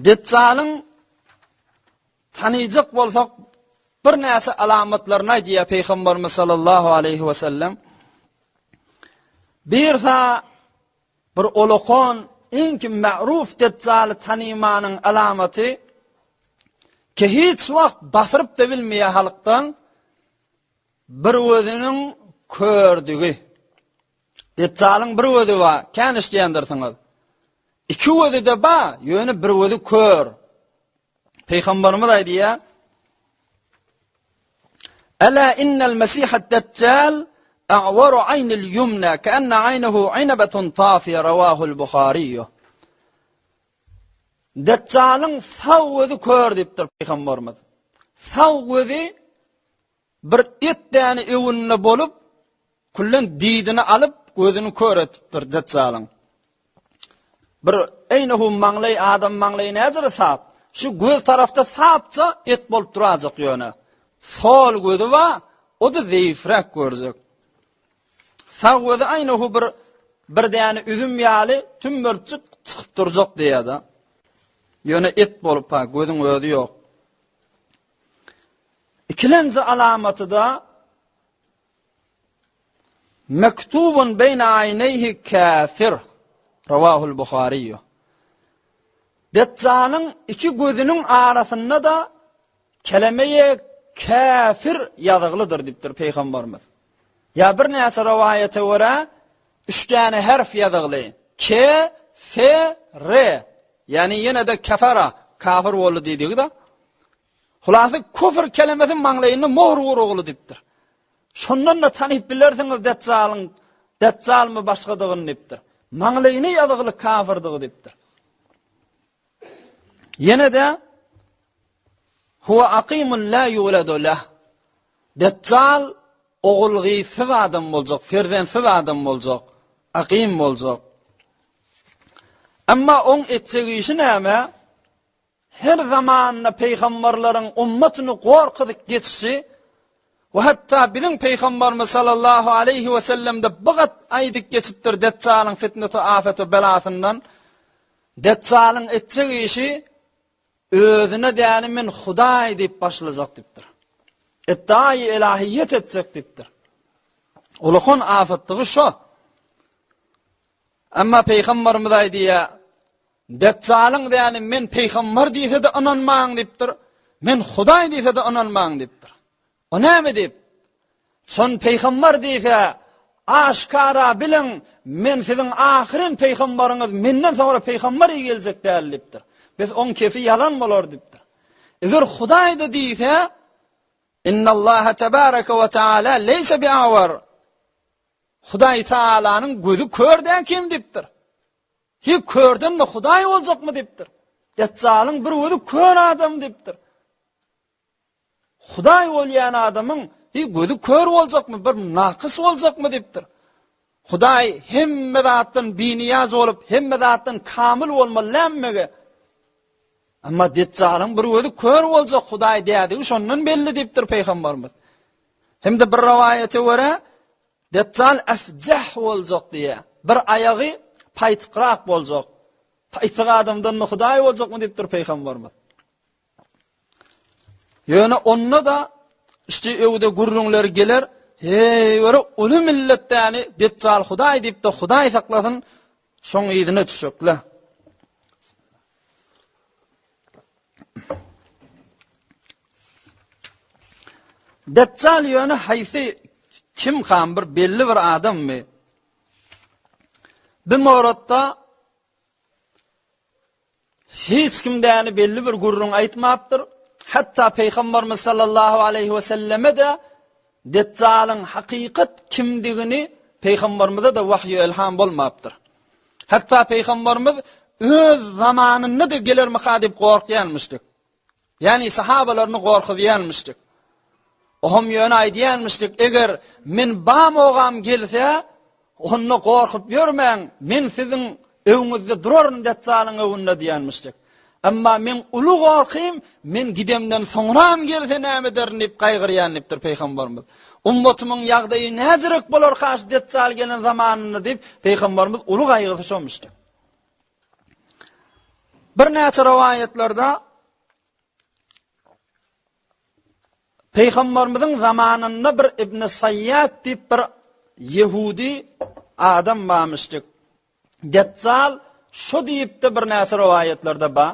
Deccalın tanıyacak bolsak bir näçe alamatlaryny diýär Peýgamberimiz sallallahu aleyhi we sellem. Bir olokon enki ma'ruf deccaly tanymanyň alamaty ki hiç wagt basyryp da bilmeýär halykdan bir özüniň kördügi. Deccalyň bir özü bar, käniş diýendirsiňiz. İki özü de bar, ýöne bir özü kör. Peýgamberimiz aýdýar: "Ala innal masihad dajjal a'waru 'aynil yumna ka'anna 'aynahu 'inabatun tafiya", rawahul Buhari. Deccalyň sağ gözü kör diýipdir Peýgamberimiz. Sağ gözü bir etdäni ewünne bolup, kullen diýdini alyp gözüni kör etipdir Deccalyň. Bir eynehu maňlay adam maňlay näzir sap. Şu göz tarafta sapça et bolup durajak ýöne. Sol gözü wa o da zäifrak görjek. Sağ gözü eynehu bir däni üzüm ýaly tüm bolup çykyp durjak diýýär. Ýöne et bolup ha gözüň özü ýok. İkilenci alamaty da mektubun beyne ayneyhi kafir, rawahul Buhari. Deccalyň iki gözüniň arasynda da kelimeye kafir ýazyklydyr diýipdir Peýgamberimiz. Ya bir näçe rivayete görä 3 tane harf ýazykly. K, F, R. Yani ýene de kafara, kafir boldy diýdik da. Hulasy küfür kelimesi maňlaýynda mohr urugly diýipdir. Şondan da tanyp bilersiňiz Deccalmy başgadygyny diýipdir. Maňlaýyny ýazykly kafirdygy diýipdir. Ýene de huwa aqimun la yuladu lah. Deccal ogulgysyz adam boljak, ferzensiz adam boljak, aqim boljak. Amma on etjegi näme? Her zamanna peýgamberleriň ummatyny gorkydyp geçişi we hatda biziň Peýgamberimiz sallallahu aleyhi we sellemde bagat aýdyp geçipdir Deccalyň fitneti, afety, belasyndan. Deccalyň etjegi özüne däni men Hudaý diýip başlajak diýipdir. Etdaý ilahiýet etjek diýipdir. Ulukun afetdigi şo. Amma Peýgamberimiz aýdýar: Deccalyň däni men peýgamber diýse de inanmaň diýipdir. Men Hudaý diýse de inanmaň diýipdir. O näme diýip? Son peýgamber diýse aşkara bilen men siziň ahyryň peýgamberiňiz, menden sonra peýgamber geljek diýipdir. Biz on kefi yalan bolar diýipdir. Eger Hudaý da diýse innallaha tebaraka we taala leysa bi'awar. Hudaý Taalanyň gözü körden kim diýipdir? Hi körden de Hudaý boljakmy diýipdir. Deccalyň bir gözü kör adam diýipdir. Hudaý bolýan adamyň hi gözü kör boljakmy, bir naqys boljakmy diýipdir. Hudaý hemme zatdan biniyaz bolup, hemme zatdan kamil bolmalanmege. Amma Deccalyň bir gözü kör boljak Hudaý diýdi, şondan belli diýipdir Peýgamberimiz. Hemde bir rivayete görä Deccal afjah boljak diýär. Bir aýagy paýtykrak boljak. Paýtyk adamdan Hudaý boljakmy diýipdir Peýgamberimiz. Ýöne onna da işte ewde gurrunlar geler, hey wara uly milletdäni Deccal Hudaý diýip de Hudaý saklasyn, şoň ýerine düşekler. Deccal ýöne haýsy kim ham bir belli bir adammy? Bu moratda hiç kimdäni belli bir gurrun aýtmapdyr. Hatta Peýgamberimiz sallallahu aleyhi we selleme de Deccalyň hakykat kimdigini Peýgamberimize de wahyu ilham bolmapdyr. Hatta Peýgamberimiz öz zamanyny da gelermi hadip gorkýanmyşdyk. Yani sahabalaryny gorkýanmyşdyk. Ohum ýöne aýdýanmyşdyk, eger men bam ogam gelse, onu gorkup ýörmäň, men siziň öwüňizde duraryn Deccalyň öwünde diýanmyşdyk. Amma men ulu gorkym, men gidemden soňram gelse näme derin diýip gaýgyrýanlypdyr Peýgamberimiz. Ummatymyň ýagdaýy näzirek bolar haş Deccal gelen zamanyny diýip Peýgamberimiz ulu gaýgyrşamışdy. Bir näçe riwayetlerde Peygamberimizin zamanında bir İbn Sayyad diýip bir Yahudi adam barmışdyk. Deccal şu diýipdi bir näçe riwayetlerde ba.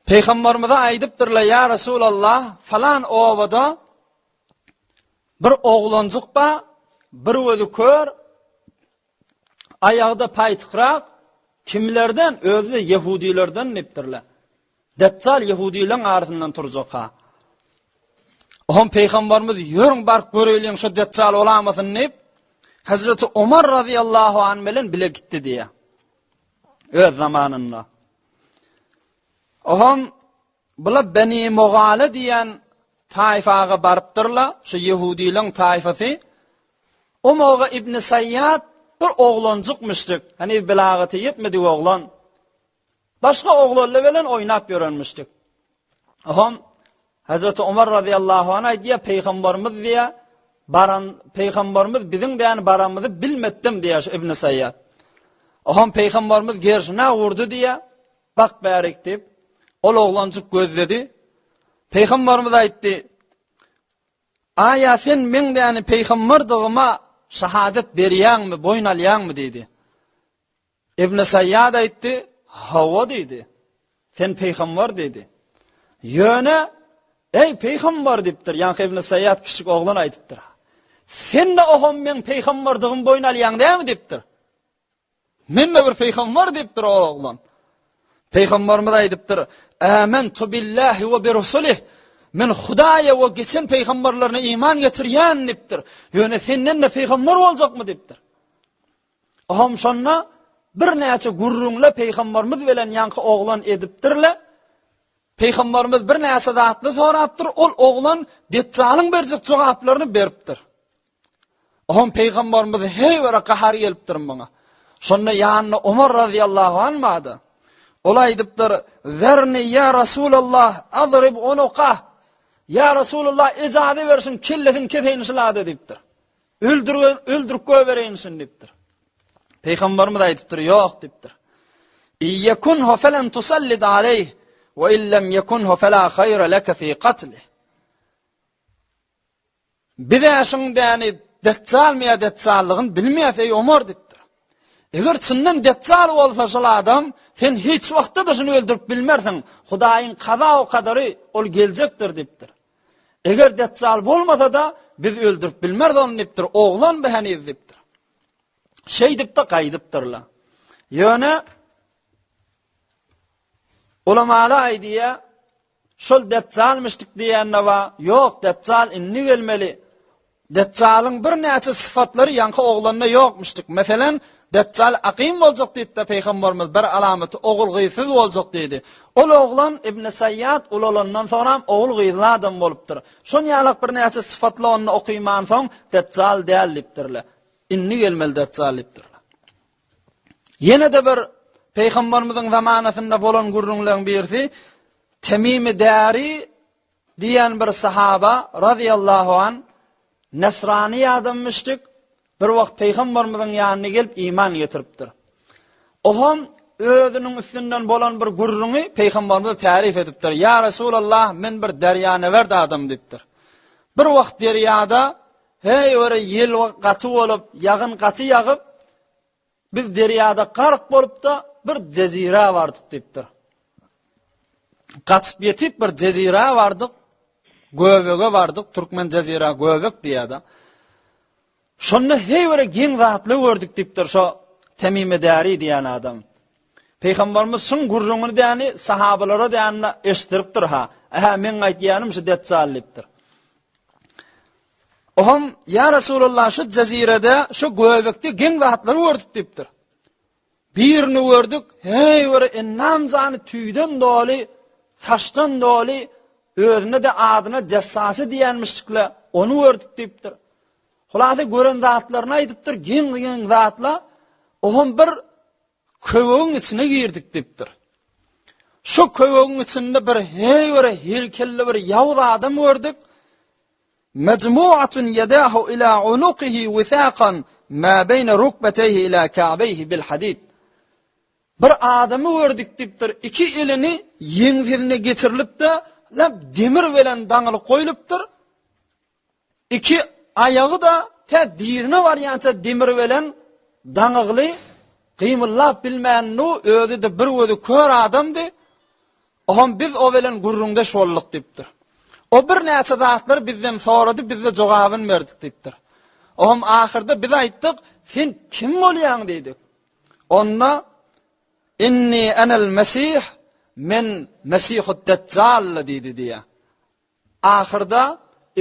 Peygamberimize aýdypdyrlar, ya Rasulullah, falan owada bir oğlancık ba, bir özü kör, ayağda paytıqraq, kimlerden? Özü Yahudilerden nepdirler. Deccal Yahudilerin arasından turjaka. Oğum Peygamberimiz yörüň bark göreliň şu Deccal olamasyn nep, Hazreti Ömer radıyallahu anh bilen bile gitti diye. Öz zamanında. Oğum bula Beni Mughale diyen taifaga barıpdırlar, şu Yahudilerin taifası. O moga İbn Sayyad bir oğlancıkmışdyk. Hani belagati yetmedi oğlan. Başka oğlanlar bilen oynap yörenmişdik. Oğum Hazreti Ömer radıyallahu anh diye Peygamberimiz diye Peygamberimiz bizim diyen baramızı bilmetdim diye İbn Sayyad. Oğum Peygamberimiz gerşine vurdu diye bak bärik deyip ol oğlancık gözledi. Peygamberimiz aýtdy: "Aya sen men diýeni peýgamberdigime şahadat berýärmi, boyun alýarmy?" dedi. İbn Sayyad aýtdy: "Hawa" dedi. "Sen peýgamber" dedi. "Ýöne, ey peýgamber" diýipdir. Ýani İbn Sayyad kiçik oğlan aýdypdyr. "Sen de ohum men peýgamberdigime boyun alýan diýärmi?" diýipdir. "Men de bir peýgamber" diýipdir o oğlan. Peygamberimiz aýdypdyr: "Âmentu billahi we bi rusulihi." Men Hudaýa we geçen peýgamberlerine iman getirýän dipdir. Ýöne senden de peýgamber boljakmy dipdir. Aham şonna bir näçe gurrunla peýgamberimiz bilen ýanky oğlan edipdirler. Peýgamberimiz bir näçe zatly sorapdyr, ol oğlan Deccalyň berjek jogaplaryny beripdir. Aham peýgamberimiz hey wara qahar gelipdir bana. Şonna ýanyna Ömer radıyallahu anh madı. Olay dipdir: "Zerni ya Rasulullah, adrib unuqa." Ya Rasulullah icazı versin, killesin keteyin şılada dipdir. Öldürüp göbereyinsin dipdir. Peygamberimiz aýdypdyr: "Ýok" dipdir. "İyyekun falan tusallid aleyh ve illem yekun fala hayra laka fi qatlih." Bidaşyň däni Deccal miýa Deccallygyny bilmeýär ey Ömer dipdir. Eger çyndan Deccal bolsa şol adam, sen hiç wagtda da şunu öldürüp bilmersiň. Hudaýyň qaza o kadary ol geljekdir dipdir. Eger Deccal bolmasa da biz öldürüp bilmerdi onu dipdir. Oğlan behani dipdir. Şey dip de gaýdypdyrlar. Ýöne ulamalar aýdýa, şol Deccalmışdyk diýende wa, ýok Deccal inni gelmeli. Deccalyň bir näçe sıfatlary ýanky oğlanyna ýokmuşdyk. Meselen Deccal aqim boljak diýdi Peýgamberimiz, bir alamaty oğul gyýsyz boljak diýdi. Ol oğlan İbn Sayyad ulandan sonra oğul gyýyzly adam bolupdyr. Şon ýalak bir näçe sıfatly onu okuyman soň Deccal diýilipdirler. Inni gelmeli Deccal diýipdirler. Ýene de bir Peýgamberimiziň zamanasynda bolan gurrunlaryň birisi Temim Dari diýen bir sahaba radıyallahu anh Nasrani adammışdyk. Bir wagt Peýgamberimizin ýanyna gelip iman getiripdir. Oham özüniň üstünden bolan bir gurruny Peýgamberimiz tarif edipdir. "Ya Rasulullah, men bir derýany berdi adam" diýipdir. Bir wagt derýada hey ora ýel gaty bolup, ýagyn gaty ýagyp, biz derýada garq bolup da bir jezira bardyk diýipdir. Gaçyp ýetip bir jezira bardyk, Göbege bardyk, Türkmen jezira Göbek diýýär. Şonu heýwere giň zatly gördük diýipdir şo Temim Dari diýen adam. Peýgamberimiz şun gurruny diýeni sahabalara diýende eşdiripdir ha. Aha men aýtýanym şu Deccal diýipdir. Oham ya Rasulullah şu jezirede şu Göbekde giň zatly gördük diýipdir. Birini gördük, heýwere ennam zany tüýden doly, taşdan doly, özüne de adyna Jassasy diýenmişdikler, onu gördük diýipdir. Hulady gören zatlaryny aýdypdyr, giň zatlar, ohum bir köwüň içine girdik diýipdir. Şu köwüň içinde bir heýwere herkelli bir ýawuz adam gördük. Mecmu'atun yadahu ila unuqihi withaqan ma bayna rukbatayhi ila ka'bayhi bil hadid. bir adamı gördük dipdir. İki elini yeňsizine geçirilip de demir bilen daňyly koýulypdyr. İki ayağı da te dirine barýança demir bilen daňyly gymyllap bilmän nu özi de bir özi kör adamdy. Oğam biz o bilen gurrunda şolluk dipdir. O bir näçe zatlar bizden sorady, biz de jogabyn berdik dipdir. Oğam ahirde biz aýtdyk, sen kim bolýaň diýdik. Onna inni enel mesih men mesihud deccal diýdi diýe. Ahirde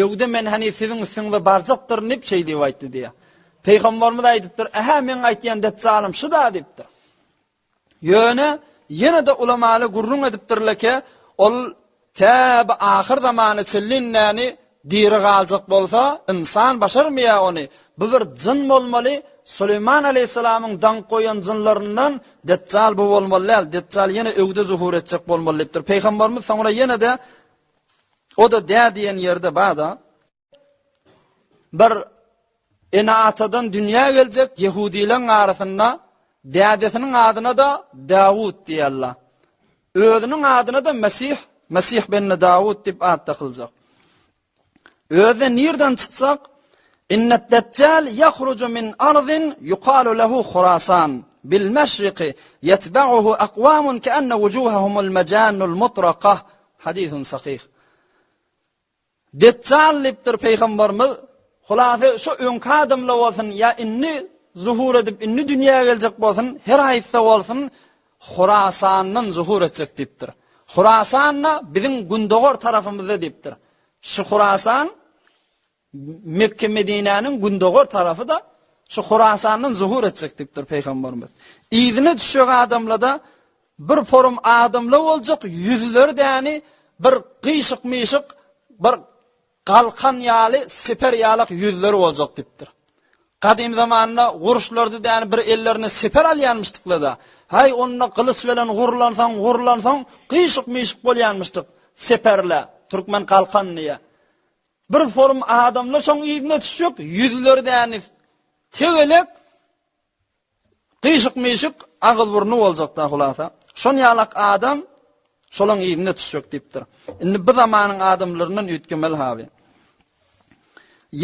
öwde men hani sizin üstüňde barjakdyr nip şey diýip aýtdy diýe. Peýgamberimiz aýdypdyr, "Aha men aýtýan deccalim şu da" diýipdir. Ýöne yine de ulamaly gurrun edipdirleke ol täb ahir zamany çellinläni diri galjak bolsa insan başarmaya onu. Bu bir jin bolmaly. Süleyman aleyhissalamyň dan koýan jinlaryndan deccal bu bolmaly. Deccal yine öwde zuhur etjek bolmalydyr. Peýgamberimiz soňra yine de o da diýen ýerde bada bir enatadan dünýä geljek Yahudilerin arasynda dädesiniň adyna da Dawud diýerler. Özüniň adyna da Mesih ben Dawud diýip ad takyljak. Öze nirden çyksak innet deccal yahruju min ardin yuqalu lahu Khurasan bil mashriqi yatba'uhu aqwamun ka'anna wujuhahumul majanul mutraqah. Hadisun sahih. Deccal liptir Peýgamberimiz hulasa şu öňki adamlar bolsun ya inni zuhur edip inni dünýäge geljek bolsun her aýtsa bolsun Khurasanyň zuhur etjek dipdir. Khurasanna bizim gündogor tarafymyzda dipdir. Şu Khurasan Mekke Medinanyň gündogor tarafy da şu Khurasanyň zuhur etjek dipdir Peýgamberimiz. Ýygyny düşýän adamlarda bir forum adamlar boljak, ýüzleri däni bir gyşyk-myşyk bir qalqan ýaly, seper ýalyk ýüzleri boljak dipdir. Kadim zamanında guruşlarda däni bir ellerini seper alýanmyşdyklarda, hay onna kılıç bilen gurlansaň, gyşyk-myşyk bolýanmyşdyk seperle, Türkmen qalqanyňa. Bir forum adamlar şoň ýygyna düşýük, ýüzleri däni tegelek, gyşyk-myşyk agyl burnu boljak da hulasa. Şon ýalyk adam şolaň ýygyna düşýük dipdir. Indi bu zamanyň adamlarynyň ýetgemel haby.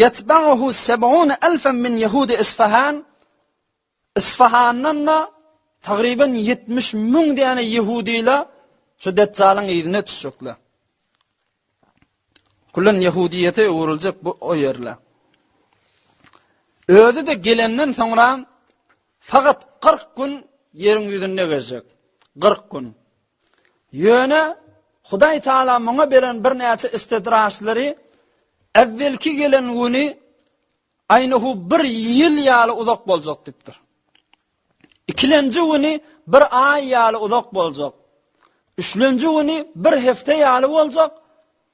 Yetba'uhu 70,000 min Yahudi Isfahan. Isfahandan taqriban 70,000 diýene Yahudiler şu Deccal'ın ýygyna düşýükler. Kullan Yahudiyete uğruljak bu o yerler. Özü de gelenden sonra fakat 40 gün yerin ýüzünde gezecek. 40 gün. Ýöne Hudaý Taala muňa beren bir näçe istidraşlary evvelki gelen güni aynahu bir ýyl ýaly uzak boljak dipdir. İkilenji güni bir ay ýaly uzak boljak. Üçlenji güni bir hefte ýaly boljak.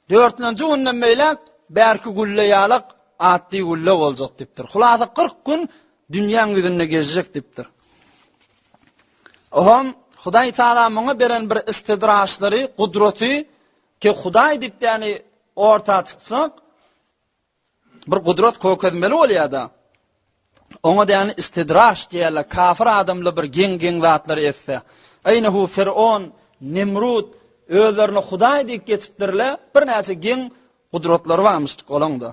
Dörtlenji günden meýlek bärki gülle ýalyk atdy gülle boljak dipdir. Hulasa 40 gün dünýäň ýüzünde gezjek dipdir. Oham Hudaý Taala muňa beren bir istidraşlary, gudraty ki Hudaý dip ýani orta çyksak bir gudrat kökezmeli bolýar-da. Oňa ýani istidraş diýerler. Kafir adamlar bir geň zatlar etse. Aynahu Firon, Nimrut özlerini Hudaý diýip geçipdirler. Bir näçe geň gudratlary barmyşdyk olanda.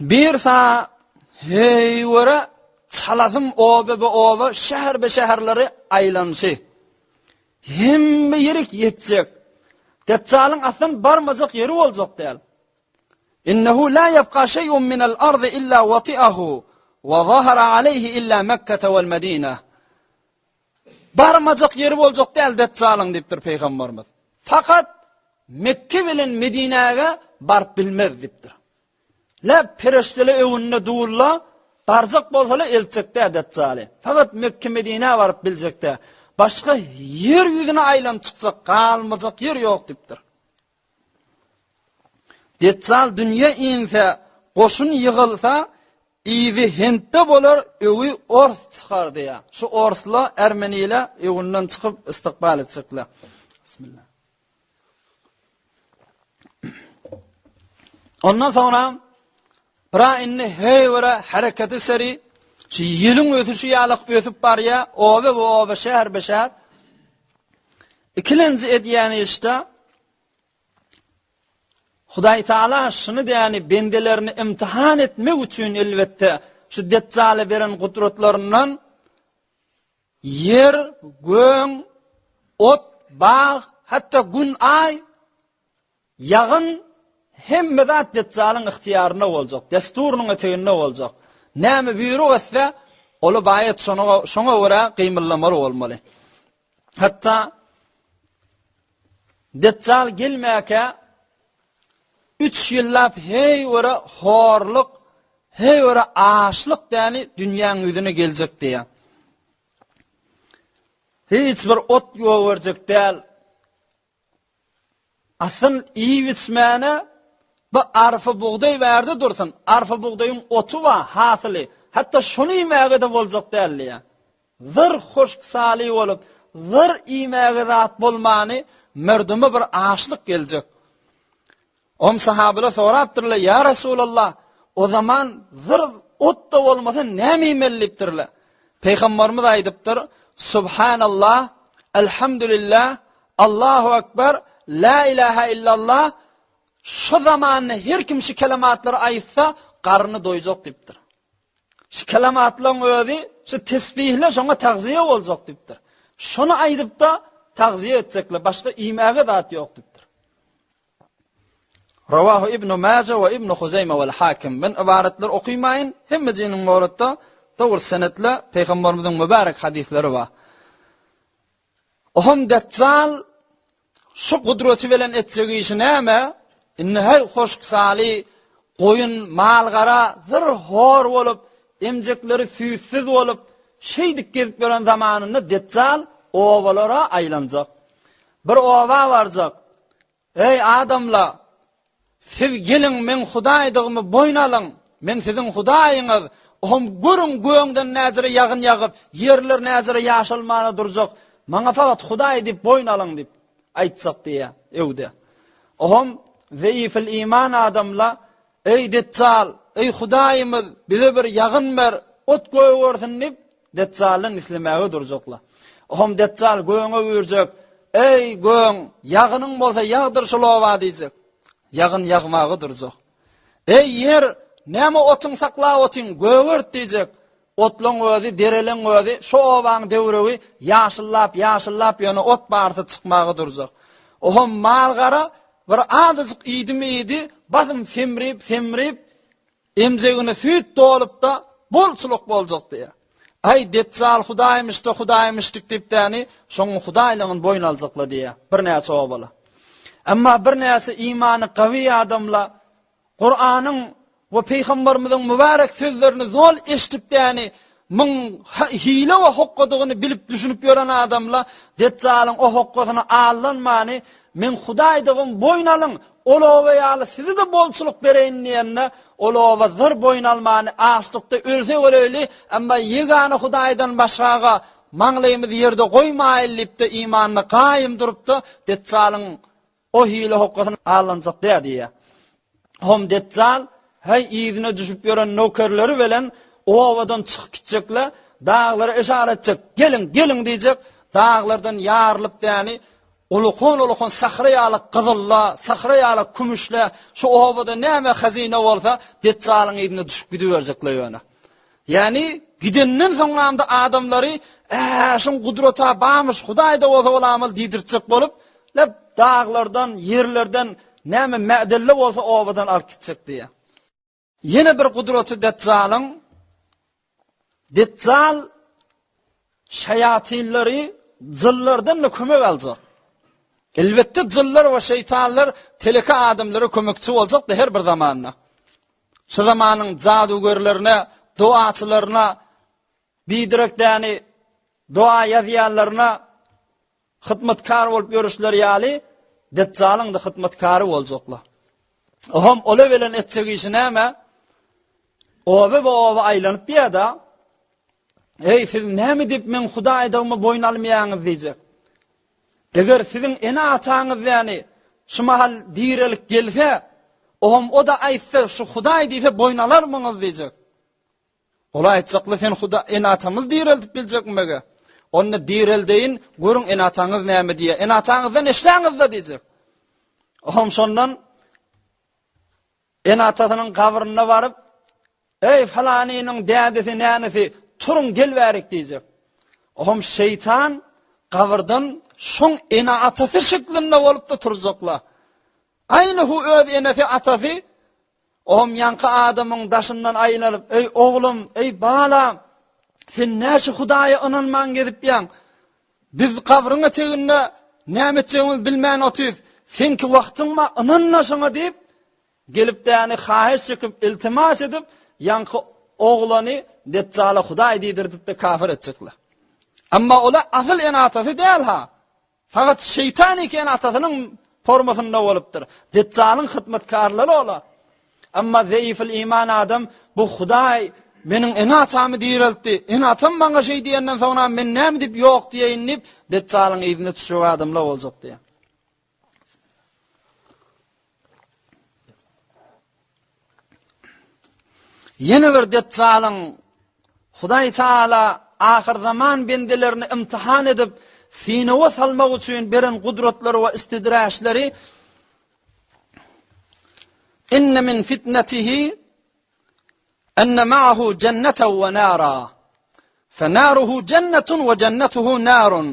Bir sa heýwara çalasym oba şäher be şäherleri aýlansy. Hemme ýerik ýetjek. Deccal'ın aslan barmazak yeri boljak diýer. İnnehu la yabqa şey'un minel ardı illa wati'ahu wa zahara alayhi illa Mekke vel Medine. Barmazak yeri boljak diýer Deccal'ın diýipdir Peýgamberimiz. Fakat Mekke bilen Medine'ge barıp bilmez diýipdir. La pereşteli öwünde duwulla barjak bolsa elçekde Deccal'y. Fakat Mekke Medine'ge barıp biljekde. Başka yer yüzüne aylan çıksak kalmayacak yer yok dipdir. Deccal dünya inse qoşun yığılsa izi Hint'te bolar öwi Ors çıkar diye. Şu Orsla Ermeniyle öwünden çıkıp istikbal etsekler. Bismillah. Ondan sonra bira inni heyvara hareketi seri Şu yılın ötüşü yalık ötüp bar ya, oba şehir be şehir. İkilenci ediyani işte, Hudaý Taala şunu diýeni bendelerini imtihan etmek üçin elbetde şu Deccale beren gudratlaryndan yer, göň, ot, bağ, hatta gün, ay, ýagyn hemme zat Deccalın ihtiýaryna boljak, desturunyň eteginde boljak. Näme buyruk etse, oly baýat şoňa görä gymylamaly bolmaly. Hatta Deccal gelmäke 3 ýyllap hey wara horlyk, hey wara açlyk däni dünýäniň ýüzüne geljek diýär. Hiç bir ot ýok berjek däl. Asıl iyi bitmäne bu arfa buğday berdi dursun. Arfa buğdaýyň otu wa hasyly. Hatta şunu ýemäge de boljak däl ýa. Zır hoşk sali bolup, zır ýemäge zat bolmany merdüme bir açlyk geljek. Sahabeler sorapdyrlar, ya Rasulullah, o zaman zır ot da bolmasa näme ýemellipdirler? Peýgamberimiz aýdypdyr, Subhanallah, elhamdülillah, Allahu ekber, la ilahe illallah. Şu zamanı her kim şu kelimatları aýtsa, garny doýjak diýipdir. Şu kelimatlaryň özi, şu tesbihle şoňa tagziye boljak diýipdir. Şonu aýdyp da tagziye etjekler, başga ýemäge zat ýok diýipdir. Rawahu Ibn Majah ve Ibn Huzayma vel Hakim. Ben ibaretler okuýmaýyn, hemmejiniň mawratda dogry senetle Peýgamberimiziň mübarek hadisleri var. Ohum Deccal şu gudraty bilen etjegi işi näme? Innehay hoşk sali, goýun, malgara, zır hor bolup, emjekleri süýsiz bolup, şeýdik gezip gören zamanynda Deccal owalara aýlanjak. Bir owa barjak. Ey adamlar, siz gelin men Hudaýdygymy boýnalyň, men siziň Hudaýyňyz. Ohum görün göňden näzire ýagyn ýagyp, ýerler näzire ýaşalmana durjak. Maňa faqat Hudaý diýip boýnalyň diýip aýtsak diýär. Ewde. Ohum zeyfil iman adamla, ey Deccal, ey Hudaýymyz, bize bir ýagyn ber, ot goýbersin diýip Deccalyn islemäge durjaklar. Ohum Deccal göňe buyurjak, ey göň, ýagynyň bolsa ýagdyr şolawa diýjek. Ýagyn ýagmagy durjak. Ey yer, näme otyň sakla otyň göwürt diýjek. Otlaň özi, dereleň özi, şo owaň döwregi ýaşyllap ýöne ot barty çykmagy durjak. Ohum malgara bir adyjyk ýedi, basym femrip, emjegine süýt dolup da bolçuluk boljak diýär. Ay Deccal Hudaýmyşdyk diýip däni, şoň Hudaýlygyny boýun aljaklar diýär. Bir näçe obalar. Amma bir näçe imany gawy adamlar Qur'anyň we Peýgamberimiziň mübarek sözlerini zol eşitip däni, min hile we hokkadygyny bilip düşünüp ýören adamlar Deccalyň o hokkasyna allanmany, men Hudaýdygym boýnalyň, olawa ýaly sizi de bolçuluk bereýin diýende, olawa zır boýnalmany açlykda ölse öleli, amma ýegany Hudaýdan başgaga maňlaýymyz ýerde goýmaýlypdy, imanyny gaýym durupdy, Deccalyň o hile hokkasyna allanjak diýär. Hom Deccal hay ýyzyna düşüp ýören nokerleri bilen o owadan çykyp gitjekler, dağlara işaret etjek, gelin diýjek, dağlardan ýarylyp däni, ulukon sahra ýaly gyzyllar, sahra ýaly kümüşler, şu owada näme hazine bolsa, Deccalyň ýyzyna düşüp gidiberjekler ýöne. Yani gidenden soňlamda adamlary, şoň gudrata bamış, Hudaýda bolsa bolamal diýdirjek bolup, lep dağlardan, ýerlerden näme mädelle bolsa owadan alyp gitjek diýär. Yine bir gudraty Deccalyň, Deccal şayatinleri zıllardan da kömek aljak. Elbette zıllar ve şeytanlar teleka adamlara kömekçi boljak da her bir zamanna. Şu zamanyň jadugörlerine, duaçylaryna, bidirekdäni dua ýazýanlaryna hyzmatkar bolup ýörüşler ýaly, Deccalyň da hyzmatkary boljaklar. Oham ola bilen etjegi işi näme? Owa aýlanyp ýa-da, ey siz näme diýip men Hudaýdygymy boýnalmaýaňyz diýjek. Eger siziň ene ataňyz ýani şu mahal diýrelik gelse, oham o da aýtsa şu Hudaý diýse boýnalarmyňyz diýjek. Ola etçaklı sen Huda enatamız direldip bilecekmege. Onu direldeyin, görün enatanız näme diye. Enatanızdan eşläňiz da diyecek. Ohom şondan enatasynyň kabryna baryp, "Ey falanynyň dädesi näňesi, turun gelbärik" diyecek. Ohom şeytan kabrdan şoň enatasy şeklinde bolup da turjaklar. Aýny hu öz enesi atasy ohom ýanky adamyň daşyndan aýnalyp, "Ey oglum, ey balam, sen näçe Hudaýa inanman gedip ýaň? Biz kabryňa teginde näme etjegimiz bilmän otýuz. Senki wagtyňma inannaşyňa" diýip gelip de yani hahiş çekip iltimas edip yankı oğlanı Deccal'a Hudaý diýdirdip de kafir etjekler. Amma ola asıl enatasy däl ha. Fakat şeytan iki enatasynyň formasynda bolupdyr. Deccal'yň hyzmatkarlary ola. Amma zayıful iman adam bu Hudaý meniň enatamy diýreldi. Enatam maňa şey diýenden soňra men näme diýip ýok diýenip Deccal'yň ýüzüne düşýän adamlar boljak diýär. Yine bir Deccal'ın Hudaý Taala ahir zaman bendelerini imtihan edip sinawa salmak üçin beren gudratlary we istidraşlary inne min fitnatihi enne ma'ahu cenneten ve nara fenaruhu cennetun ve cennetuhu narun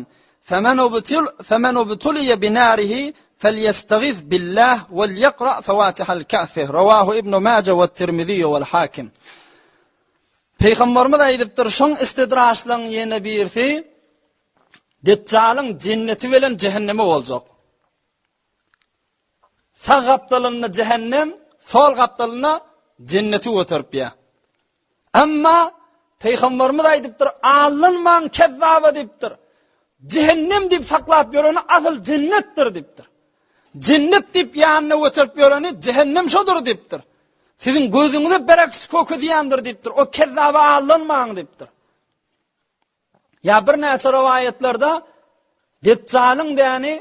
femen ubtuliye binarihi فليستغيث بالله وليقرأ فواتح الكهف رواه ابن ماجه والترمذي والحاكم. Peygamberimiz aýdypdyr, şoň istidraşlaryň ýene birisi Deccal'yň cenneti bilen cehennemi boljak. Sağ gapdalyna cehennem, sol gapdalyna cenneti götüripýär. Amma Peygamberimiz aýdypdyr, "Alynman kezzaba" diýipdir. Cehennem diýip saklap ýöreni asl cennetdir diýipdir. Cennet diýip ýanyna götürip ýöreni cehennem şodur diýipdir. Sizin gözüňize bereks kökü diýendir diýipdir. O kezzaba alynmaň diýipdir. Ya bir näçe riwayatlerde Deccal'yň däni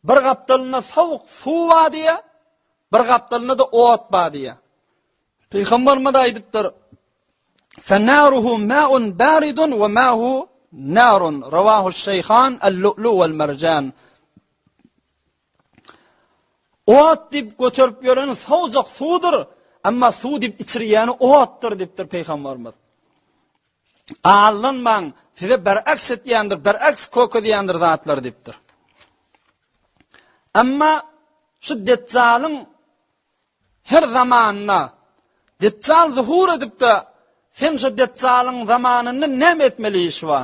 bir gapdalyna sowuk suw diýe, bir gapdalyna da ot diýe. Peygamberimiz aýdypdyr, "Fenaruhu ma'un baridun we ma'hu narun." Rawahu Şeyhan el-Lu'lu vel-Mercan. Ot dip götürüp ýören sowjak suwdur, amma suw dip içirýäni otdur diýipdir Peygamberimiz. Alynmaň, size beraks etýändir, beraks kökü diýendir zatlar diýipdir. Amma şu Deccal'yň her zamanna Deccal zuhur edip de sen şu Deccal'yň zamanyny näme etmeli iş wa?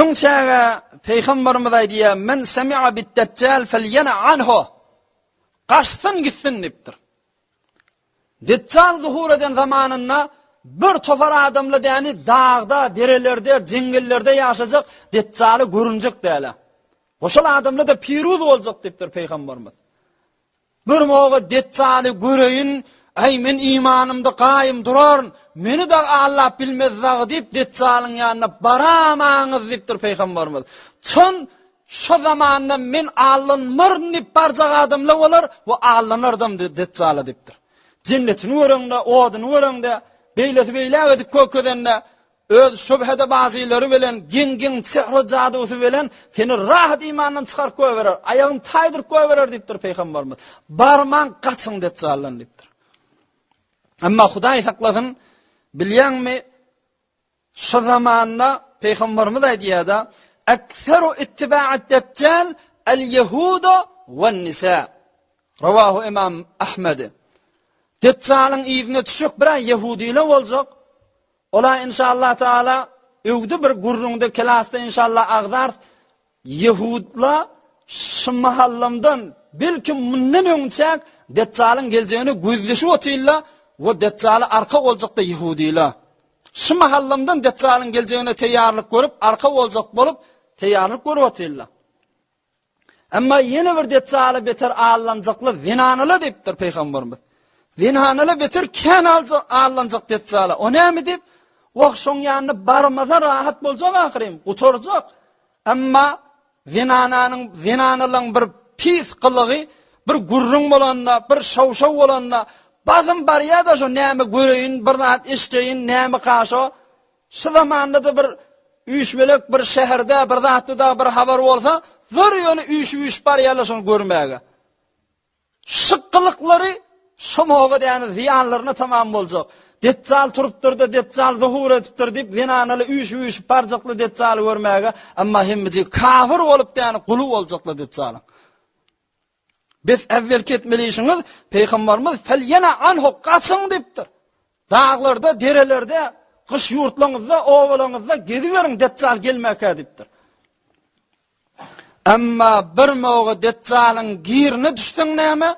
Öňçäge Peygamberimiz aýdýar, "Men sami'a bid-Deccal felyana anhu." Gaçsyn gitsin diýipdir. Deccal zuhur eden zamanyna bir tofar adamlar däni dağda, derelerde, jengellerde ýaşajak Deccal'y görünjek däle. Oşal adamlar da piruz boljak diýipdir Peygamberimiz. Bir moga Deccal'y göreýin, "Ey men imanymda gaýym durar, meni de Allah bilmez zag" diýip Deccal'yň ýanyna baramaňyz diýipdir Peygamberimiz. Çon şu zamanda men alynmyrny barjak adamlar bolar we alynardym Deccal'a diýipdir. Cennetin görüňde, oduny görüňde, beýlesi beýläge edip kökdende öz şübhede bazylary bilen, giň sihri jadusy bilen seni rahat imandan çykaryp goýberer, aýagyň taýdyryp goýberer diýipdir Peygamberimiz. Barman gaçyň Deccal'dan diýipdir. Amma Hudaý saklasyn, bilýärmi, şu zamanda Peygamberimiz aýdýarda, "Ekseru ittiba'at Deccal el-Yehuda wen-nisa." Rawahu İmam Ahmed. Deccal'yň ýüzüne düşük bir Yahudiler boljak. Ola inşallah taala öwgde bir gurrunde klasda inşallah agzar Yahudlar şu mahallamdan belki mundan öňçäk Deccal'yň geljegini gözleşip otýarlar we Deccal'a arka boljak da Yahudiler. Şu mahallamdan Deccal'yň geljegine teýýarlyk görüp arka boljak bolup teýýarlyk görüp otýarlar. Amma ýene bir Deccal'y beter allanjakly zinanyla diýipdir Peygamberimiz. Zinanyla beter kän allanjak Deccal'a. O näme diýip wagt şoň ýanyna barmaza rahat boljak ahyrym, guturjak. Amma zinanylyň bir pis kılıgy, bir gurrun bolanna, bir şawşaw bolanna Bazım bariya da şu näme göreyin, bir zat işleyin, näme qaşo. Şu zamanda da bir üýşmelek bir şäherde bir zatda da bir habar bolsa, zor ýöne üýş bariýalar şonu görmäge. Şıkkılıkları şomoga däni ziyanlaryna tamam boljak. Deccal turupdyr da deccal zuhur etipdir diýip zinanaly üýş parjakly deccal görmäge, amma hemmizi kafir bolup däni gulu boljakly deccal. Biz evvel ketmelişiňiz Peýgamberimiz "Felyana anhu qaçyň" diýipdir. Dağlarda, derelerde, kış yurtlaryňyzda, owalaryňyzda geziveriň deccal gelmäke diýipdir. Amma bir moga deccalyň girini düşseň näme?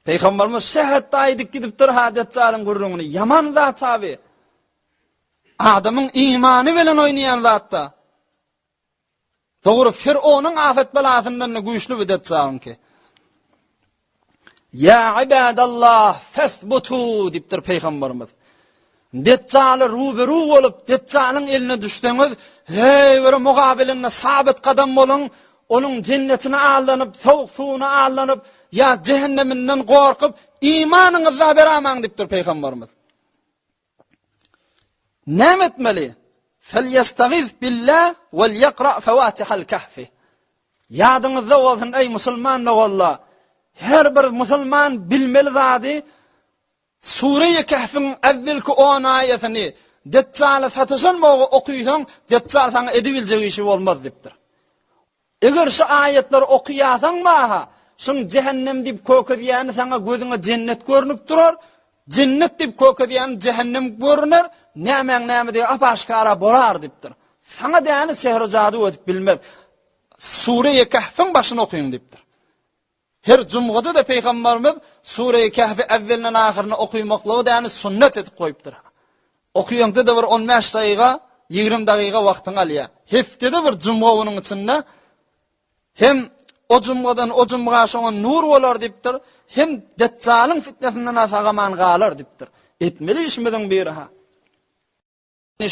Peýgamberimiz şähetde aýdyp gidipdir ha deccalyň gurrungyny. Yaman zat tabi. Adamyň imany bilen oýnaýan zatda. Dogry Fironuň afet belasyndan güýçli bir deccalyň ki. Ya ibadallah fasbutu diýipdir Peýgamberimiz. Deccaly ruberu bolup deccalyň eline düşseňiz, hey bir mugabilinde sabit kadam bolun, onuň jennetine allanyp, sowuk suwuna allanyp, ya cehenneminden gorkup imanyňyzla beraman diýipdir Peýgamberimiz. Näme etmeli? Felyastagiz billah wal yaqra Fatihal Kahf. Yadyňyzda bolsun ey musulman walla. Her bir musulman bilmeli zady Sure-i Kahf'in evvelki 10 ayetyny Deccal satysyn moga okuýsaň, Deccal saňa edibiljek işi bolmaz diýipdir. Eger şu ayetleri okuyasan maha, şun cehennem dip kökediýän saňa gözüňe cennet görünüp durar, cennet dip kökediýän cehennem görünür, näme diýip apaşkara bolar diýipdir. Saňa däni sehr jady ötüp bilmez. Sure-i Kahf'in başyny okuýun diýipdir. Her cumgada da Peýgamberimiz Sure-i Kahf'i evvelinden ahyryna okuýmaklygy däni sünnet edip goýupdyr. Okuýanda da bir 15 daqiqa, 20 daqiqa wagtyň alýa. Heftede bir cumga onuň içinde hem o cumgadan o cumga şoňa nur bolar diýipdir, hem deccalyň fitnesinden asagaman galar diýipdir. Etmeli işmeden biri ha.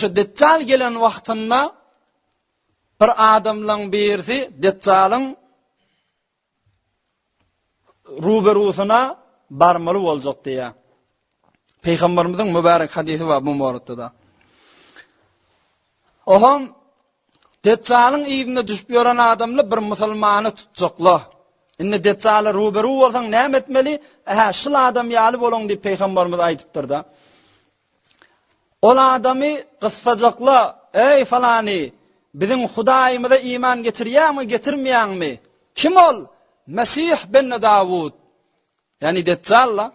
Şu deccal gelen wagtynda bir adamlaň birisi deccalyň ruberusuna barmaly boljak diýär. Peýgamberimiziň mübarek hadisi var bu mawrutda. Oham deccalyň ýerine düşüp ýören adamlar bir musulmany tutjaklar. Indi deccaly ruberu bolsaň näme etmeli? Şol adam ýaly bolaň diýip Peýgamberimiz aýdypdyr da. Ol adamy gyssajaklar, ey falany, biziň Hudaýymyza iman getirýärmi, getirmeýärmi? Kim ol? Mesih ben Davud. Yani Deccalla.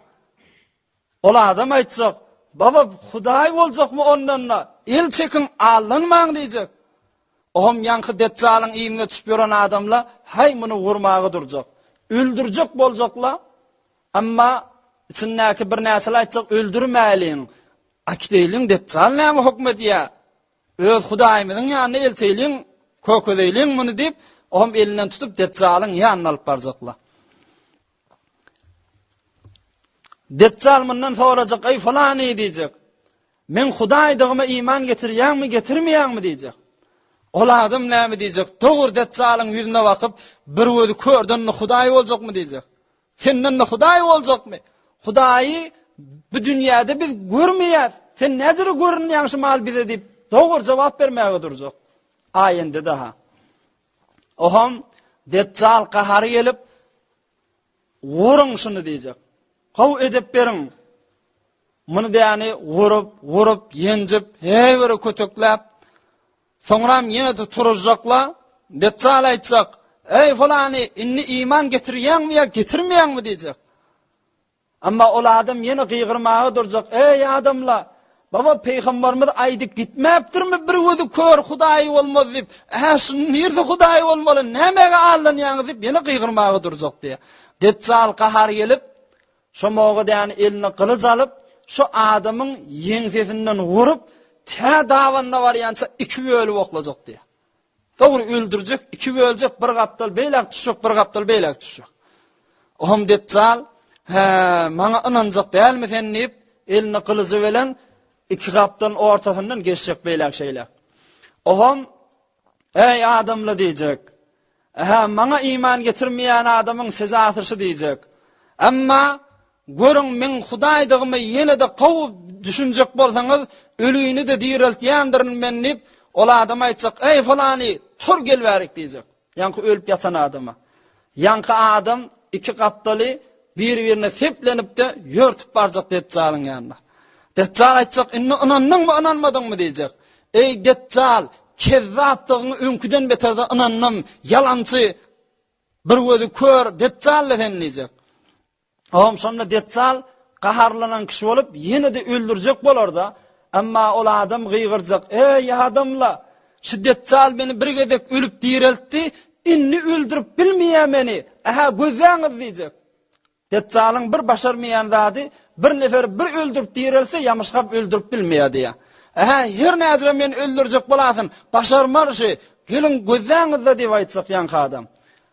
Ol adam aýtsak, baba Hudaý boljakmy ondanna? El çekin allanmaň diýjek. Oham ýanky Deccalyň ýerine düşüp ýören adamlar, hay muny gurmagy durjak. Öldürjek boljaklar. Amma içindäki bir näsel aýtsak öldürmäliň. Akdeýliň Deccal näme hukm edýär? Öz Hudaýymyň ýanyna elçeýliň, kökedeýliň muny diýip oham elinden tutup Deccalyň ýanyna alyp barjaklar. Deccal mundan sorajak, ey falany diýjek. Men Hudaýdygyma iman getirýärmi, getirmeýärmi diýjek. Ol adam näme diýjek? Dogry Deccalyň ýüzüne bakyp, bir gözi körden Hudaý boljakmy diýjek. Senden Hudaý boljakmy? Hudaýy bu dünýäde biz görmeýäs. Sen näjere görünýän şu mal bize diýip dogry jogap bermäge durjak. Aýende daha. Oham Deccal qahary gelip wurun şunu diýjek. Qaw edip beriň. Muny diýany wurup, ýenjip, hey bir kötöklep, soňram ýene de turjaklar. Deccal aýtsak, ey falany, inni iman getirýärmi ýa getirmeýärmi diýjek. Amma ol adam ýene gygyrmagy durjak. Ey adamlar, baba Peýgamberimiz aýdyp gitmäpdirmi bir gözi kör Hudaý bolmaz diýip, şu nirde Hudaý bolmaly, nämege allanýaňyz diýip ýene gygyrmagy durjak diýär. Deccal qahar gelip, şo moga diýany eline kılıç alyp, şo adamyň ýeňsesinden wurup, tä dawanda barýança 2 bölüp oklajak diýär. Dogry öldürjek, 2 böljek, bir gapdal beýlek düşjek, bir gapdal beýlek düşjek. Oham Deccal, maňa inanjak dälmi sen diýip, eline kılıçy bilen 2 gapdan ortasyndan geçjek beýlek şeýler. Oham, ey adamlar diýjek. Maňa iman getirmeýän adamyň sezasy diýjek. Amma görün men Hudaýdygymy ýene de gowup düşünjek bolsaňyz ölüýini de diýreltýändirin men dip ol adam aýtsak ey falany tur gelbärik diýjek. Ýanky ölüp ýatan adama. Ýanky adam iki gatdaly bir-birine seplenip de ýörtüp barjak Deccalyň ýanyna. Deccal aýtsak inanmadyňmy inanmadyňmy diýjek. Ey Deccal, kezzapdygyň öňküden beterde inanmam, ýalançy bir gözi kör Deccal desen diýjek. Awam şonda Deccal gaharlanan kişi bolup ýene de öldürjek bolarda, amma ol adam gıygırjak. Ey adamla, şu Deccal beni bir gezek ölüp diýreltdi, inni öldürüp bilmeýär meni. Aha gözäňiz diýjek. Deccalyň bir başarmaýan zady, bir nefer bir öldürüp diýrelse ýamyşgap öldürüp bilmeýär diýär. Aha her näzire men öldürjek bolasyn, başarmarşy, gelin gözäňiz diýip aýtsak ýanky adam.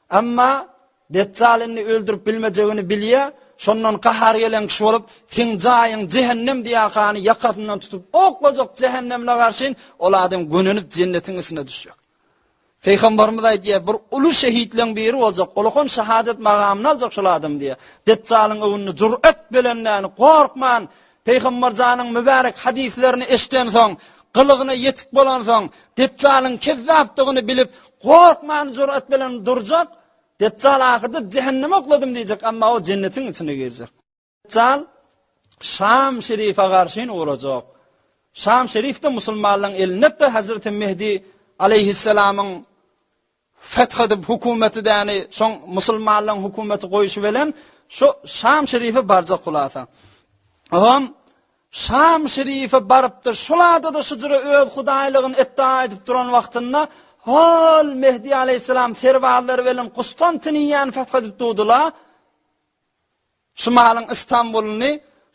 Amma Deccalyny öldürüp bilmejegini bilýär. Şondan qahar gelen kişi bolup, "Sen jaýyň cehennem" diýäkany ýakasyndan tutup, oklajak cehennemle garşyn, ol adam gönünip jennetiň içine düşjek. Peýgamberimiz aýdýar, bir ulu şehitleň biri boljak, olakon şahadat magamyny aljak şol adam diýär. Deccalyň öwünde jur'at bilen korkman, Peýgamber janyň mübarek hadislerini eşden soň, gylygyna ýetip bolan soň, Deccalyň kezzapdygyny bilip, korkman jur'at bilen durjak. Deccal ahirde cehenneme okladım diýjek, amma o cennetin içine girecek. Deccal Şam şerife garşyn olacak. Şam şerifde musulmanlaryň eline de Hazreti Mehdi aleyhisselamyň fethedip hukumeti däni, şoň musulmanlaryň hukumeti goýuşy bilen şu Şam şerife barjak kulasa. Aham Şam şerife barıpdyr. Şolada da şujura öz Hudaýlygyny iddia edip duran wagtynda hal Mehdi aleyhisselam serwalary bilen Konstantiniýany fethedip durdular. Şumalyň İstanbulyny,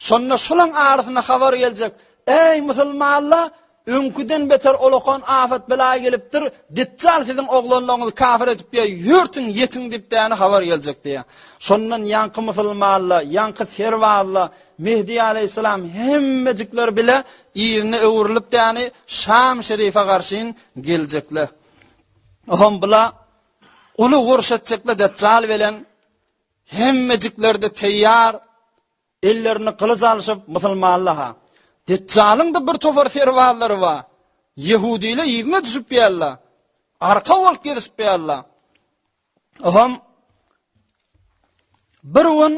şonda şolaň arasynda habar geljek. Ey musulmanlar, öňküden beter olakon afat bela gelipdir. Deccal siziň oglonlaryňyzy kafir edip ýörtüň ýetiň dip däni habar geljek diýär. Şondan ýanky musulmanlar, ýanky serwallar Mehdi aleyhisselam hemmejikler bile ýerine öwürilip däni Şam şerife garşyn geljekler. Aham bula ulu gurşatjekler Deccal bilen hemmejikleri teýýar, ellerini kılıç alyşyp musulmanlara. Deccalyň da bir tofar serwallary bar. Yahudiler ýerine düşüp ýerler. Arka bolup gelip ýerler. Aham bir gün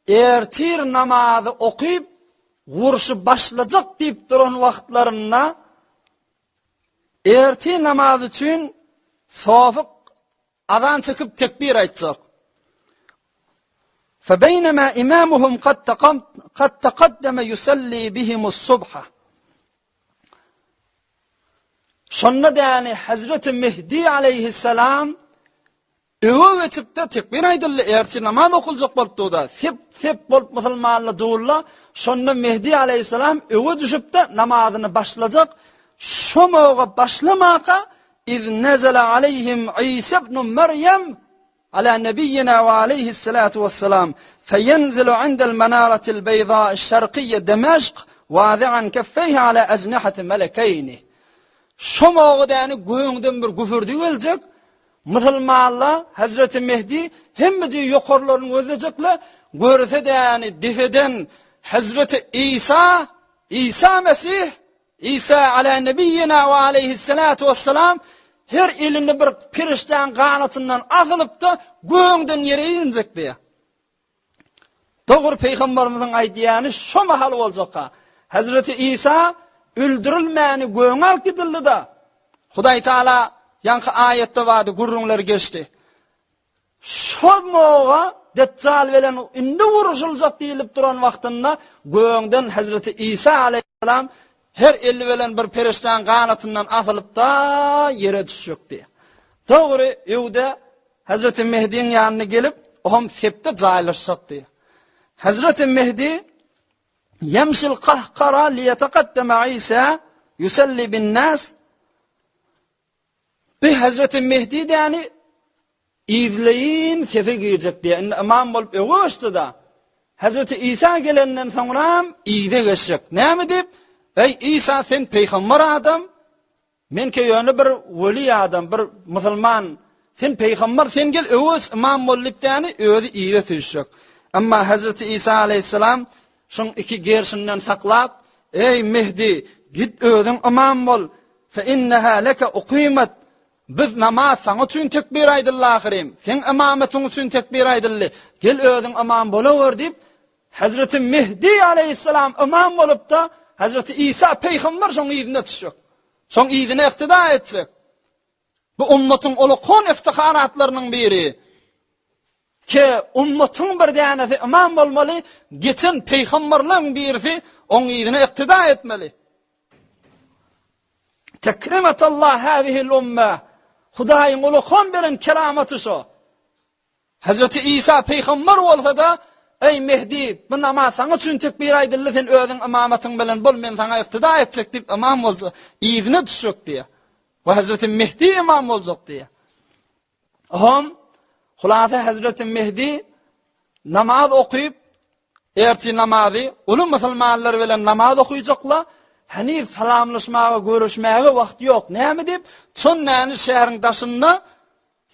ertir namazy okyp gurşy başlajak diýip duran wagtlarynda ertir namazy üçin sofuq azan çekip tekbir aýtjak. فبينما إمامهم قد تقدم يصلي بهم الصبح. Şonda däni Hazreti Mehdi aleyhisselam öwe geçipde tekbir aýdyldy, erti namaz okuljak bolupdy da. Sep bolup musulmanlar durlar. Şonda Mehdi aleyhisselam öwe düşüpde namazyny başlajak. Şomaga başlamaka iz nazala aleyhim İsa ibn Meryem على نبينا وعليه الصلاة والسلام فينزل عند المنارة البيضاء الشرقية دمشق واضعا كفيه على أجنحة ملكين. Şomağı däni göňden bir güfürdi geljek. Musulmanlar Hazreti Mehdi hemmeci ýokarlaryny gözejekler. Görse däni defeden Hazreti İsa Mesih, İsa ala nebiyyina ve aleyhissalatu vesselam her elinde bir pirişten kanatından azylyp da göňden ýere injek diýär. Dogry peýgamberimiziň aýdýany şo mahal boljakka. Hazreti İsa öldürilmäni göňe alyp gidildi da. Hudaý Taala ýanky aýatda bardy, gurrunlar geçdi. Şo moga Deccal bilen indi vuruşuljak diýilip duran wagtynda göňden Hazreti İsa aleyhisselam her elli bilen bir periştan kanatından asylyp da ýere düşükdi. Dogry ýewde Hazreti Mehdiň ýanyna gelip, oham sepde jaýlaşjakdy. Hazreti Mehdi yamshil qahqara li yataqaddama İsa yusalli bin nas. Bi Hazreti Mehdi däni izleyin sefe girecek diye imam bolup öwüşdi da. Hazreti İsa gelenden soňra ýyde geçecek. Näme dip? Ey İsa, sen peýgamber adam, menke ýöne bir weli adam, bir musulman, sen peýgamber, sen gel öwüs imam bolup däni öwüdi ýyde düşjek. Amma Hazreti İsa aleyhisselam şoň iki gerşinden saklap, ey Mehdi, git ödün aman bol. Fe innaha laka uqimat. Biz namaz saňa üçin tekbir aýdyllar. Sen imametin üçin tekbir aýdylly. Gel ödün aman bolawer dip Hazreti Mehdi aleyhisselam imam bolup da Hazreti İsa peýgamber şoň ýerine düşýär. Şoň ýerine iktida etjek. Bu ummatyň ulukhan iftiharatlarynyň biri. Ki ummatyň bir dänesi imam bolmaly, geçen peýgamberleriň birisi oň ýerine iktida etmeli. Tekrimetallah hadihi'l umma. Hudaýyň ulukhan bilen keramaty şo. Hazreti İsa peýgamber bolsa da, ey Mehdi, bu namaz saňa üçin tekbir aýdyldy, sen özüň imamatyň bilen bol, men saňa iktida etjek dip imam bolsa, ýerine düşjek diýe. Ve Hazreti Mehdi imam boljak diye. Hulasa Hazreti Mehdi namaz okuyup, erti namazı, ulu musulmanlar bilen namaz okuyacaklar, hanif salamlaşmağa, görüşmeye vakti yok. Näme dip? Çonnany şäheriň daşynda,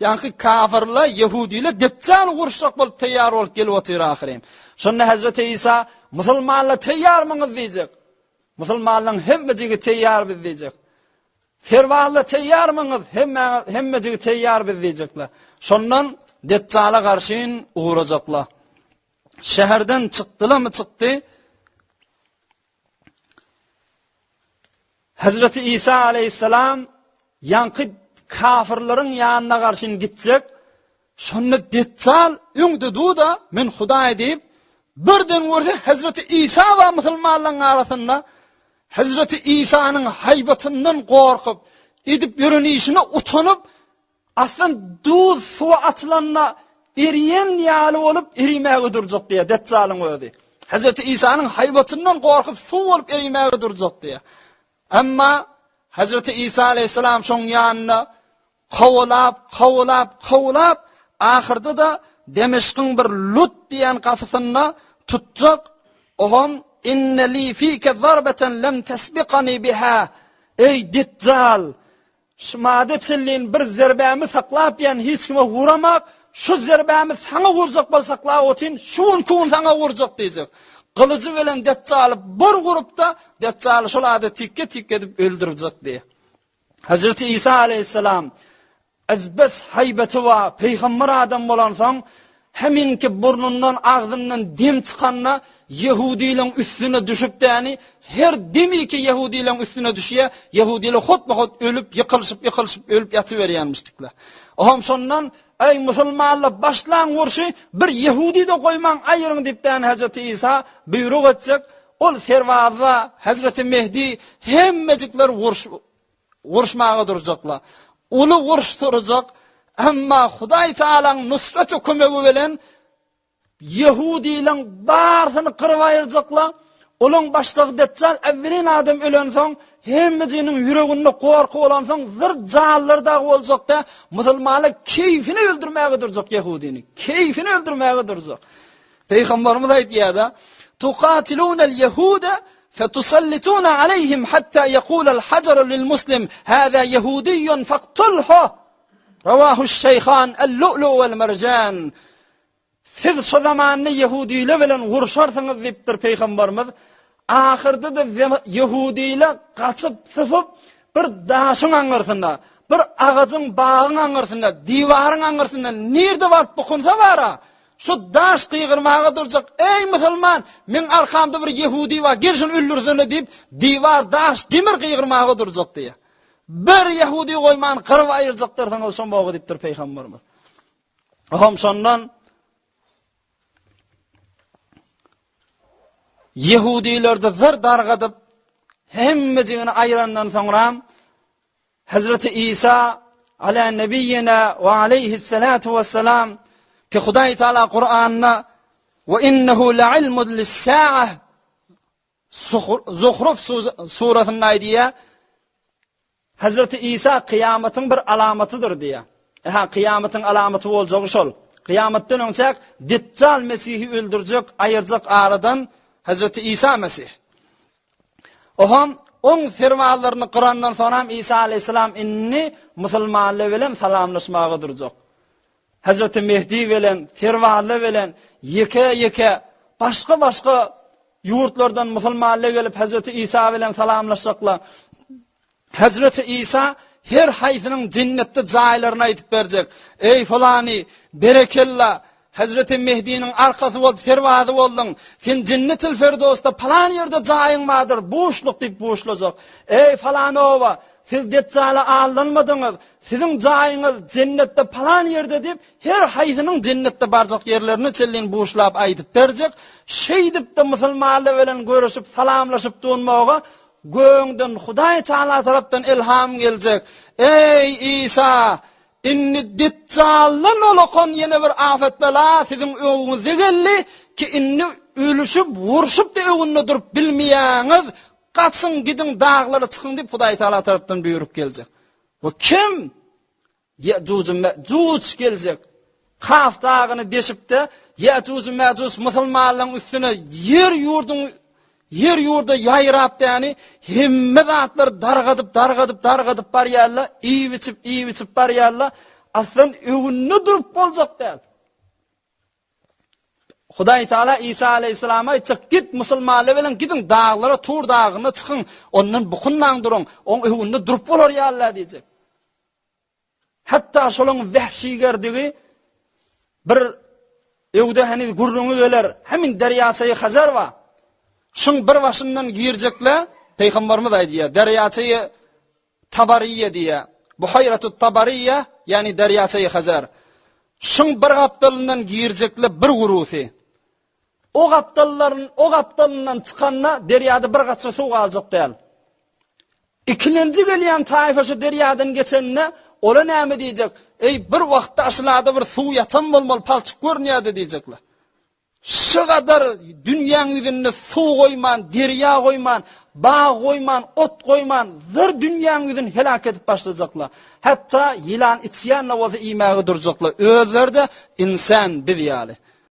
ýa-ni kafirler, Yahudiler Deccal guruşak bolup taýýar bolup gelip otyr ahirim. Şonda Hazreti İsa musulmanlar taýýarmyňyz diýjek. Musulmanlaryň hemmejigi taýýar biz diýjek. Ferwalla taýýarmyňyz? Hemmejigi taýýar biz diýjekler. Şondan Deccala garşyn uğrajaklar. Şäherden çykdylamy çykdy. Hazreti İsa aleyhisselam ýanky kafirleriň ýanyna garşyn gitjek. Şonda Deccal öňdüdi da men Hudaý diýip birden gördi Hazreti İsa we musulmanlaryň arasynda Hazreti İsa'nın haybatinden korkup, edip yürünüşüne utanıp, aslan duz suwa atılanna eriyen ýaly olup erimäge durjak diye Deccal'ın özi. Hazreti İsa'nın haybatinden korkup su olup erimäge durjak diye. Amma Hazreti İsa aleyhisselam şoň ýanyna kowlap, ahyrda da Demeşkiň bir Lut diýen kafasynda tutjak. Ohom inne li fike zarbeten lem tesbiqani biha. Ey Deccal, şumada çellin bir zerbämi saklap ýan hiç kime vuramak, şu zerbämi saňa vurjak bolsaklap otin, şuň kun saňa vurjak diýjek. Kılıcı bilen Deccal'ı bir grupda Deccal'ı şolada tikke edip öldürjek diye. Hazreti İsa aleyhisselam azbas haybeti wa peýgamber adam bolan soň heminki burnundan ağzından dem çıkanna Yahudilerin üstüne düşüp däni her demi ki Yahudilerin üstüne düşýär, Yahudiler hotma-hot ölüp yıkılışıp ölüp yatıverýänmişdikler. Oham şondan ey musulmanlar başlan vurşy bir Yahudi de koyman aýryň dipden Hazreti İsa buyruk etjek. Ol serwazda Hazreti Mehdi hemmejikler vurşmaga durjaklar. Ulu vurşturjak. Amma Hudaý Taalaň nusraty kömegi bilen Yahudileň barsyny kırıp aýyrjaklar. Olaň başlygy Deccal evvelin adam ölen soň hemmejiniň ýüreginde korku bolan soň bir jallar da boljak da musulmanlar keyfini öldürmäge durjak Yahudini. Keyfini öldürmäge durjak. Peýgamberimiz aýtýarda: "Tuqatiluna al-yahuda fatusallituna alayhim hatta yaqula al-hajaru lil-muslim hada yahudiyyun faqtulhu." Ravahu Şeyhan el-Lu'lu vel-Mercan. Siz şu zamanny Yahudiler bilen gurşarsyňyz diýipdir peýgamberimiz. Ahyrda da Yahudiler gaçyp syfyp bir daşyň aňyrsynda, bir agaçyň bagyň aňyrsynda, diwaryň aňyrsynda nerde baryp bukunsa bara. Şu daş kıygırmağa duracak. Ey musulman, men arkamda bir Yahudi var, gerçin öldürdüğünü deyip, divar, daş, demir kıygırmağa duracak diye. Bir Yahudi koyman, kırıp ayıracaklardan olsun bağı deyiptir Peygamberimiz. Aham sondan, Yahudilerde zır dargadıp, hemmecini ayırandan sonra, Hazreti İsa, ala nebiyyina ve aleyhissalatu vesselam, ki Hudaý Taala Kur'an'na ve innehu la'ilmun lis-sa'ah Zuhruf suresinde aydiye Hazreti İsa kıyametin bir alamatıdır diye. Kıyametin alamati boljagy şol. Kıyametden öňçek Deccal Mesih'i öldürecek, ayıracak aradan Hazreti İsa Mesih. Oham on fermanlaryny Kur'andan sonra İsa aleyhisselam inni musulmanlar bilen salamlaşmaga durjak. Hazreti Mehdi bilen, Fervarlı bilen, yeke başka yurtlardan musulmanlar gelip Hazreti İsa bilen salamlaşacaklar. Hazreti İsa her hayfının cennette jaýlaryny aýtyp berjek. Ey falani, berekella, Hazreti Mehdi'nin arkası bolup serwazy boldun. Sen Cennetul Firdawsda falan yerde jaýyň madyr, boşluk diýip boşlajak. Ey falanowa, siz deçala aldanmadyňyz. Sizin jaýyňyz cennette falan yerde diýip her hayfynyň cennette barjak yerlerini çellin boşlap aýtyp berjek. Şeýdip de musulmanlar bilen görüşüp salamlaşyp durmaga göňden Hudaý Taala tarapdan ilham geljek. Ey İsa, inni deccallan olakon yine bir afet bela sizin öňüňizde geldi ki inni ölüşüp vuruşup da öňünde durup bilmeýäňiz, kaçın gidin dağlara çıkın diýip Hudaý Taala tarapdan buyurup geljek. Bu kim? Ya'juj Ma'juj geljek. Kaf dağını deşip de Ya'juj Ma'juj musulmanlaryň üstüne yer yurda yayrap yani himme zatlar dargadyp barýarlar, iýip barýarlar. Aslan öňünde durup boljak däl. Hudaý Taala İsa aleyhissalama aýtjak, git musulmanlar bilen gidin dağlara, Tur dağyna çykyn, ondan bukundan durun, oň öňünde durup bolar ýalar diýjek. Hatta şolaň vahşigerdigi bir öwde hani gurruňy geler, hemin derýasy Hazar wa. Şun bir başından girjekler, Peygamberimiz aýdýar, derýasy Tabariye diye. Buhayratut Tabariye, yani derýasy Hazar. Şun bir gapdalyndan girjekler bir gurusy. O gapdalyndan çykanna derýada bir gaçra suw galjak däl. İkinji gelýän taýfa şu derýadan geçenne ola näme diýjek? Ey bir wagtda aşylada bir suw ýatan bolmaly, palçyk görnýärdi diýjekler. Şu kadar dünyanın yüzünde su koyman, derya koyman, bağ koyman, ot koyman, zır dünyanın yüzünü helak edip başlayacaklar. Hatta yılan içiyen navazı imağı duracaklar. Özleri de insan bir yali.